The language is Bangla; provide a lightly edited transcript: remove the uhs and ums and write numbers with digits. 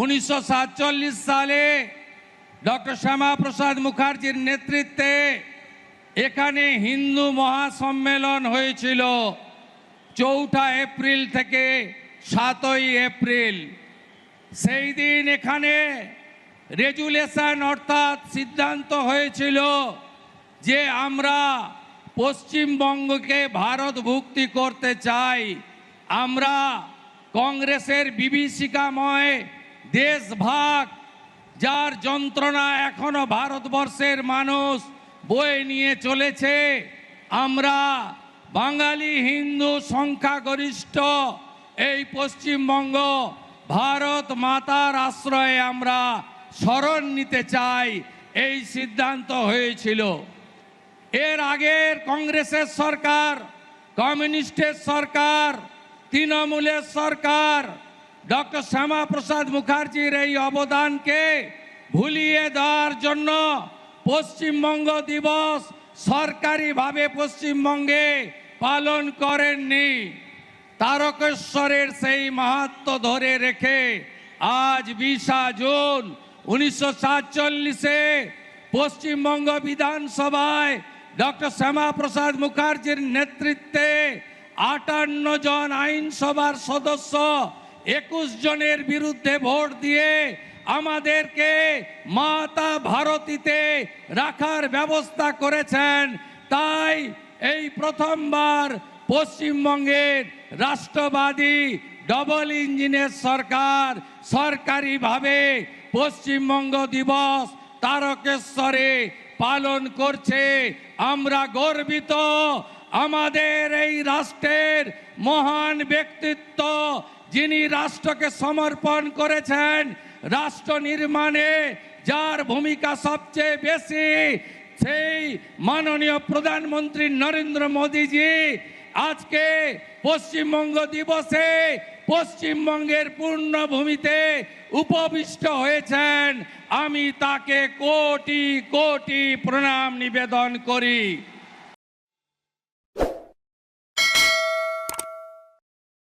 1947 সালে ডক্টর শ্যামাপ্রসাদ মুখার্জির নেতৃত্বে এখানে হিন্দু মহাসম্মেলন হয়েছিল 4 এপ্রিল থেকে 7 এপ্রিল। সেই দিন এখানে রেজুলেশন অর্থাৎ সিদ্ধান্ত হয়েছিল যে আমরা পশ্চিমবঙ্গকে ভারতভুক্তি করতে চাই। আমরা কংগ্রেসের বিভীষিকাময় দেশভাগ, যার যন্ত্রণা এখনো ভারতবর্ষের মানুষ বয়ে নিয়ে চলেছে, আমরা বাঙালি হিন্দু সংখ্যাগরিষ্ঠ এই পশ্চিমবঙ্গ ভারত মাতার আশ্রয়ে আমরা শরণ নিতে চাই, এই সিদ্ধান্ত হয়েছিল। এর আগের কংগ্রেসের সরকার, কমিউনিস্টের সরকার, তৃণমূলের সরকার ডক্টর শ্যামাপ্রসাদ মুখার্জির এই অবদানকে ভুলিয়ে দেওয়ার জন্য পশ্চিমবঙ্গ দিবস সরকারিভাবে পশ্চিমবঙ্গে পালন করেননি। তারকেশ্বরের সেই মাহাত্ম্য ধরে রেখে আজ 20 জুন 1947-এ পশ্চিমবঙ্গ বিধানসভায় ডক্টর শ্যামাপ্রসাদ মুখার্জির নেতৃত্বে 58 জন আইনসভার সদস্য 21 জনের বিরুদ্ধে ভোট দিয়ে আমাদেরকে মাতা ভারতীতে রাখার ব্যবস্থা করেছেন। তাই এই প্রথমবার পশ্চিমবঙ্গের রাষ্ট্রবাদী ডবল ইঞ্জিনের সরকার সরকারিভাবে পশ্চিমবঙ্গ দিবস তারকেশ্বরে পালন করছে। আমরা গর্বিত। আমাদের এই রাষ্ট্রের মহান ব্যক্তিত্ব, যিনি রাষ্ট্রকে সমর্পণ করেছেন, রাষ্ট্র নির্মাণে যার ভূমিকা সবচেয়ে বেশি, সেই মাননীয় প্রধানমন্ত্রী নরেন্দ্র মোদীজি আজকে পশ্চিমবঙ্গ দিবসে পশ্চিমবঙ্গের পূর্ণভূমিতে উপবিষ্ট হয়েছেন। আমি তাকে কোটি কোটি প্রণাম নিবেদন করি।